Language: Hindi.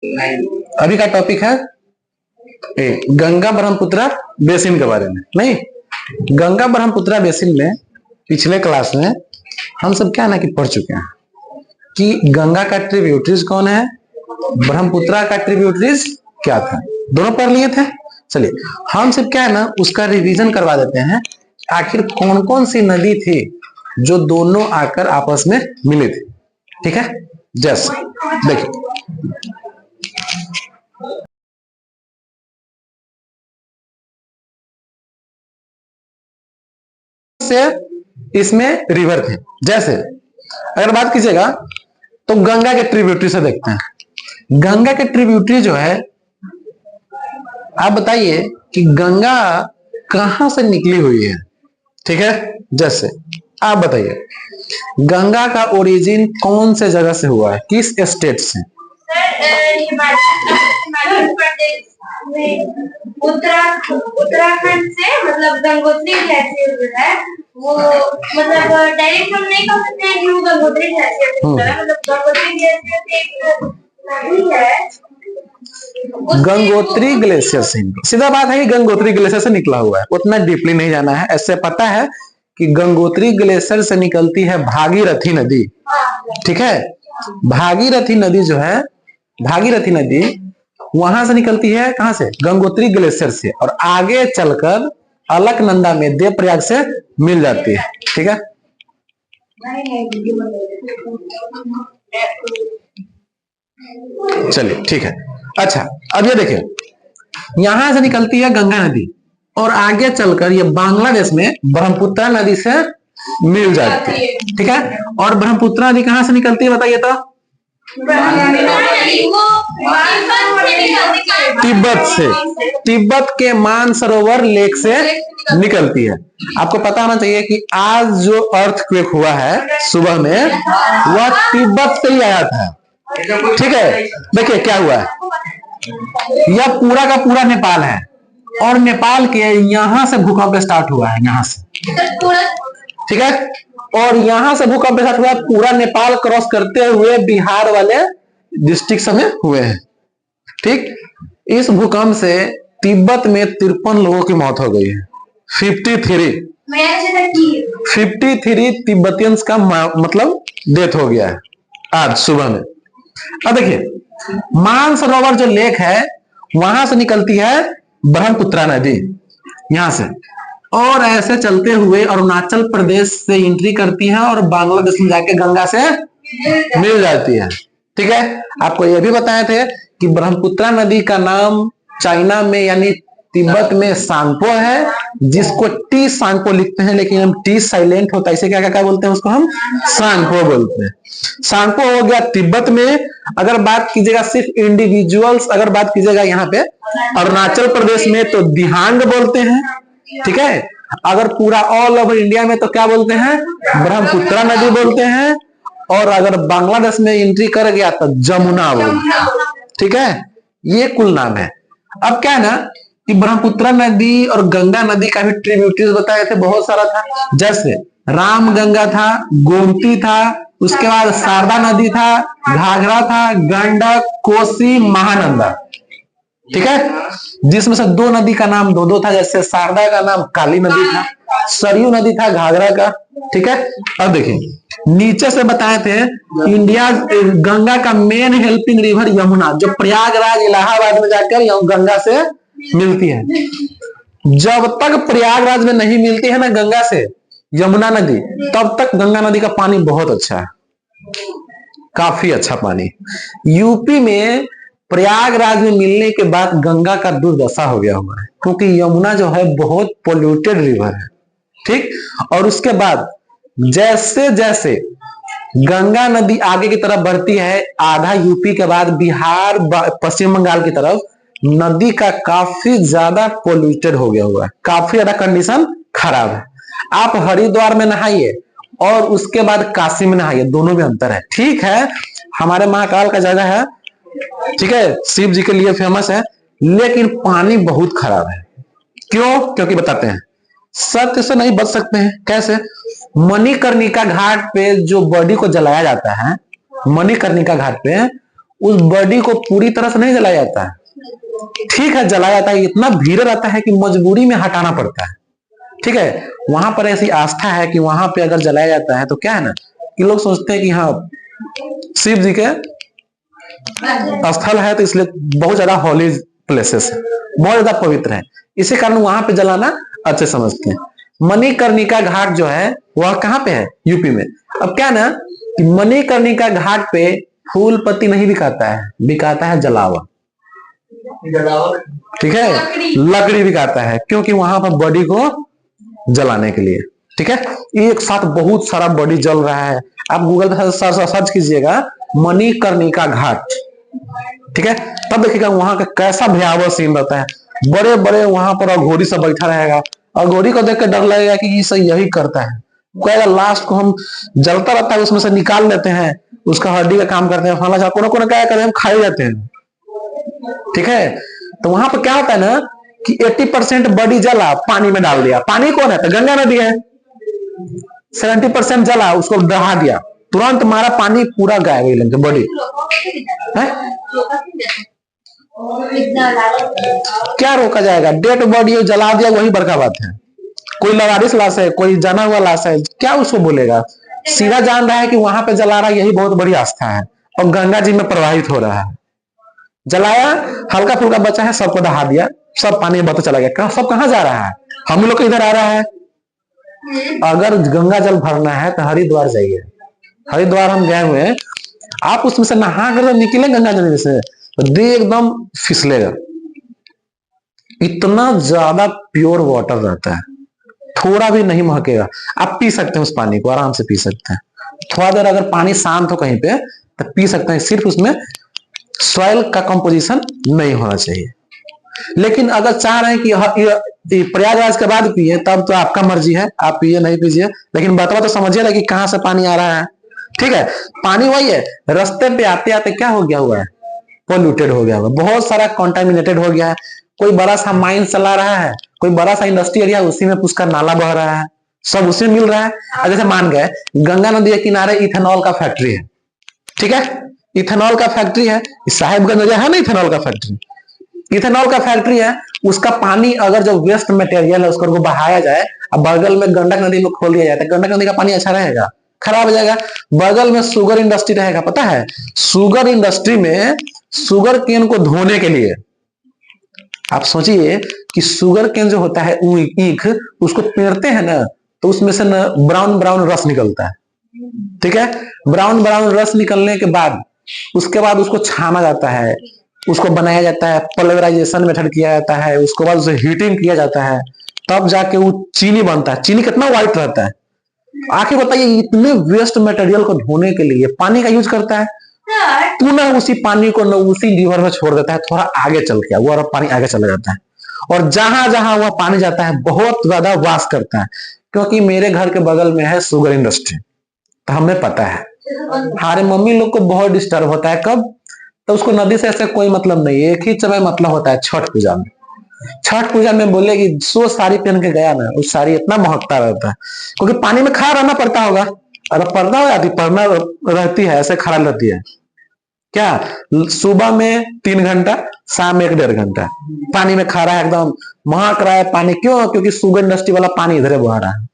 अभी का टॉपिक है गंगा ब्रह्मपुत्र बेसिन के बारे में। नहीं, गंगा ब्रह्मपुत्र बेसिन में पिछले क्लास में हम सब क्या ना कि पढ़ चुके हैं कि गंगा का ट्रिब्यूटरीज कौन है, ब्रह्मपुत्र का ट्रिब्यूटरीज क्या था, दोनों पढ़ लिए थे। चलिए हम सब क्या है ना उसका रिवीजन करवा देते हैं। आखिर कौन कौन सी नदी थी जो दोनों आकर आपस में मिले थे। ठीक है, जैसे देखिए से इसमें रिवर थे। जैसे अगर बात कीजिएगा तो गंगा के ट्रिब्यूटरी से देखते हैं। गंगा के ट्रिब्यूटरी जो है, आप बताइए कि गंगा कहां से निकली हुई है। ठीक है, जैसे आप बताइए गंगा का ओरिजिन कौन से जगह से हुआ है, किस स्टेट से। हिमाचल प्रदेश में उत्तराखंड से, मतलब गंगोत्री ग्लेशियर है वो, मतलब डायरेक्ट हम नहीं कह सकते हैं कि वो गंगोत्री ग्लेशियर से निकला है। मतलब गंगोत्री ग्लेशियर से एक नदी है, गंगोत्री ग्लेशियर से, सीधा बात है कि गंगोत्री ग्लेशियर से निकला हुआ है, उतना डीपली नहीं जाना है। ऐसे पता है कि गंगोत्री ग्लेशियर से निकलती है भागीरथी नदी। ठीक है, भागीरथी नदी जो है, भागीरथी नदी वहां से निकलती है, कहां से, गंगोत्री ग्लेशियर से, और आगे चलकर अलकनंदा में देवप्रयाग से मिल जाती है। ठीक है, चलिए ठीक है। अच्छा, अब ये देखिए यहां से निकलती है गंगा नदी और आगे चलकर ये बांग्लादेश में ब्रह्मपुत्र नदी से मिल जाती है। ठीक है, और ब्रह्मपुत्र नदी कहां से निकलती है बताइए तो। तिब्बत से, तिब्बत के मानसरोवर लेक से निकलती है। आपको पता होना चाहिए कि आज जो अर्थक्वेक हुआ है सुबह में, वह तिब्बत से ही आया था। ठीक है, देखिए क्या हुआ है, यह पूरा का पूरा नेपाल है और नेपाल के यहां से भूकंप स्टार्ट हुआ है, यहां से। ठीक है, और यहां से भूकंप स्टार्ट हुआ, पूरा नेपाल क्रॉस करते हुए बिहार वाले डिस्ट्रिक्ट में हुए हैं। ठीक, इस भूकंप से तिब्बत में 53 लोगों की मौत हो गई है। 53 तिब्बतियंस का मतलब डेथ हो गया है आज सुबह में। अब देखिए मानसरोवर जो लेक है वहां से निकलती है ब्रह्मपुत्र नदी, यहां से, और ऐसे चलते हुए अरुणाचल प्रदेश से एंट्री करती है और बांग्लादेश में जाके गंगा से मिल जाती है। ठीक है, आपको यह भी बताए थे कि ब्रह्मपुत्र नदी का नाम चाइना में यानी तिब्बत में सांगपो है, जिसको टी सांगपो लिखते हैं, लेकिन हम टी साइलेंट होता है, इसे क्या क्या बोलते हैं, उसको हम सांगपो बोलते हैं। सांगपो हो गया तिब्बत में। अगर बात कीजिएगा सिर्फ इंडिविजुअल्स, अगर बात कीजिएगा यहाँ पे अरुणाचल प्रदेश में तो दिहांग बोलते हैं। ठीक है, अगर पूरा ऑल ओवर इंडिया में तो क्या बोलते हैं, ब्रह्मपुत्र नदी बोलते हैं, और अगर बांग्लादेश में एंट्री कर गया तो जमुना बोलते। ठीक है, ये कुल नाम है। अब क्या है ना कि ब्रह्मपुत्र नदी और गंगा नदी का भी ट्रिब्यूटरीज बताए थे, बहुत सारा था। जैसे राम गंगा था, गोमती था, उसके बाद शारदा नदी था, घाघरा था, गंडक, कोसी, महानंदा। ठीक है, जिसमें से दो नदी का नाम दो दो था। जैसे शारदा का नाम काली नदी था, सरयू नदी था घाघरा का। ठीक है, अब देखिए नीचे से बताए थे इंडिया गंगा का मेन हेल्पिंग रिवर यमुना, जो प्रयागराज इलाहाबाद में जाकर गंगा से मिलती है। जब तक प्रयागराज में नहीं मिलती है ना गंगा से यमुना नदी, तब तक गंगा नदी का पानी बहुत अच्छा है, काफी अच्छा पानी। यूपी में प्रयागराज में मिलने के बाद गंगा का दुर्दशा हो गया हुआ है, क्योंकि यमुना जो है बहुत पोल्यूटेड रिवर है। ठीक, और उसके बाद जैसे जैसे गंगा नदी आगे की तरफ बढ़ती है, आधा यूपी के बाद बिहार, पश्चिम बंगाल की तरफ, नदी का काफी ज्यादा पोल्यूटेड हो गया हुआ है, काफी ज्यादा कंडीशन खराब है। आप हरिद्वार में नहाइए और उसके बाद काशी में नहाइए, दोनों में अंतर है। ठीक है, हमारे महाकाल का जगह है, ठीक है, शिव जी के लिए फेमस है, लेकिन पानी बहुत खराब है। क्यों? क्योंकि बताते हैं, सत्य से नहीं बच सकते हैं। कैसे? मणिकर्णिका घाट पे जो बॉडी को जलाया जाता है, मणिकर्णिका घाट पे उस बॉडी को पूरी तरह से नहीं जलाया जाता है, ठीक है जलाया जाता है, इतना भीड़ रहता है कि मजबूरी में हटाना पड़ता है। ठीक है, वहां पर ऐसी आस्था है कि वहां पे अगर जलाया जाता है तो क्या है ना कि लोग सोचते हैं कि हाँ शिव जी के स्थल है, तो इसलिए बहुत ज्यादा होली प्लेसेस है, बहुत ज्यादा पवित्र है, इसी कारण वहां पे जलाना अच्छे समझते हैं। मणिकर्णिका घाट जो है वह कहाँ पे है? यूपी में। अब क्या ना कि मणिकर्णिका घाट पे फूल पत्ती नहीं बिकाता है, बिकाता है जलावा। ठीक है, लकड़ी बिकाता है, क्योंकि वहां पर बॉडी को जलाने के लिए। ठीक है, एक साथ बहुत सारा बॉडी जल रहा है, आप गूगल पे सर्च कीजिएगा मणिकर्णिका घाट। ठीक है, तब देखिएगा वहां का कैसा भयावह सीन रहता है। बड़े बड़े वहां पर अघोरी सब बैठा रहेगा, अघोरी को देख के डर लगेगा कि ये सब यही करता है, कहेगा लास्ट को हम जलता रहता है उसमें से निकाल लेते हैं, उसका हड्डी का काम करते हैं, फला कोना कोना क्या करते हैं, हम खाए जाते हैं। ठीक है, तो वहां पर क्या होता है ना कि 80% बॉडी जला, पानी में डाल दिया, पानी कौन है? तो गंगा नदी है। 70% जला, उसको दहा दिया, तुरंत मारा, पानी पूरा गायब हो गया बॉडी। क्या रोका जाएगा? डेड बॉडी जला दिया, वही बड़का बात है। कोई लवारिस लाश है, कोई जाना हुआ लाश है, क्या उसको बोलेगा? सीधा जान रहा है कि वहां पे जला रहा है, यही बहुत बड़ी आस्था है, और गंगा जी में प्रवाहित हो रहा है। जलाया, हल्का फुल्का बचा है, सबको दहा दिया, सब पानी में बहता चला गया। सब कहाँ जा रहा है? हम लोग इधर आ रहा है। अगर गंगा जल भरना है तो हरिद्वार जाइए, हरिद्वार हम गए हुए हैं, आप उसमें से नहा कर निकले गंगा जल में से, देह एकदम फिसलेगा, इतना ज्यादा प्योर वाटर रहता है, थोड़ा भी नहीं महकेगा। आप पी सकते हैं उस पानी को, आराम से पी सकते हैं। थोड़ा देर अगर पानी शांत हो कहीं पे तो पी सकते हैं, सिर्फ उसमें सॉइल का कंपोजिशन नहीं होना चाहिए। लेकिन अगर चाह रहे हैं कि प्रयागराज के बाद पिए, तब तो आपका मर्जी है, आप पिए नहीं पीजिए, लेकिन बतवा तो समझिए ना कि कहां से पानी आ रहा है। ठीक है, पानी वही है, रास्ते पे आते आते क्या हो गया हुआ है? पोल्यूटेड हो गया हुआ, बहुत सारा कॉन्टामिनेटेड हो गया है। कोई बड़ा सा माइन चला रहा है, कोई बड़ा सा इंडस्ट्री एरिया, उसी में उसका नाला बह रहा है, सब उसी में मिल रहा है। जैसे मान गए गंगा नदी के किनारे इथेनॉल का फैक्ट्री है, ठीक है, इथेनॉल का फैक्ट्री है, साहेबगंज है ना इथेनॉल का फैक्ट्री, इथेनॉल का फैक्ट्री है, उसका पानी अगर जो वेस्ट मटेरियल है उसको बहाया जाए, अब बगल में गंडक नदी में खोल दिया जाए, तो गंडक नदी का पानी अच्छा रहेगा? खराब हो जाएगा। बगल में शुगर इंडस्ट्री रहेगा, पता है शुगर इंडस्ट्री में शुगर केन को धोने के लिए, आप सोचिए कि शुगर केन जो होता है ईख, उसको पेरते हैं ना, तो उसमें से ना ब्राउन ब्राउन रस निकलता है। ठीक है, ब्राउन ब्राउन रस निकलने के बाद उसके बाद उसको छाना जाता है, उसको बनाया जाता है, पल्वराइजेशन मेथड किया जाता है, उसके बाद उसे हीटिंग किया जाता है, तब जाके वो चीनी बनता है। चीनी कितना व्हाइट रहता है, आखिर बताइए, इतने वेस्ट मटेरियल को धोने के लिए पानी का यूज करता है, पुनः उसी पानी को न उसी रिवर में छोड़ देता है, थोड़ा आगे चल के वो पानी आगे चला जाता है, और जहां जहां वह पानी जाता है बहुत ज्यादा वास करता है। क्योंकि मेरे घर के बगल में है शुगर इंडस्ट्री, तो हमें पता है, हमारे मम्मी लोग को बहुत डिस्टर्ब होता है। कब? तो उसको नदी से ऐसे कोई मतलब नहीं है, एक ही समय मतलब होता है छठ पूजा में। छठ पूजा में बोले कि सो साड़ी पहन के गया ना, उस साड़ी इतना महकता रहता है, क्योंकि पानी में खड़ा रहना पड़ता होगा, अगर पर्दा हो जाती, पढ़ना रहती है, ऐसे खड़ा रहती है क्या, सुबह में 3 घंटा, शाम में 1-1.5 घंटा पानी में खड़ा है, एकदम महक रहा है पानी। क्यों? क्योंकि शुगर इंडस्ट्री वाला पानी इधर बह रहा है।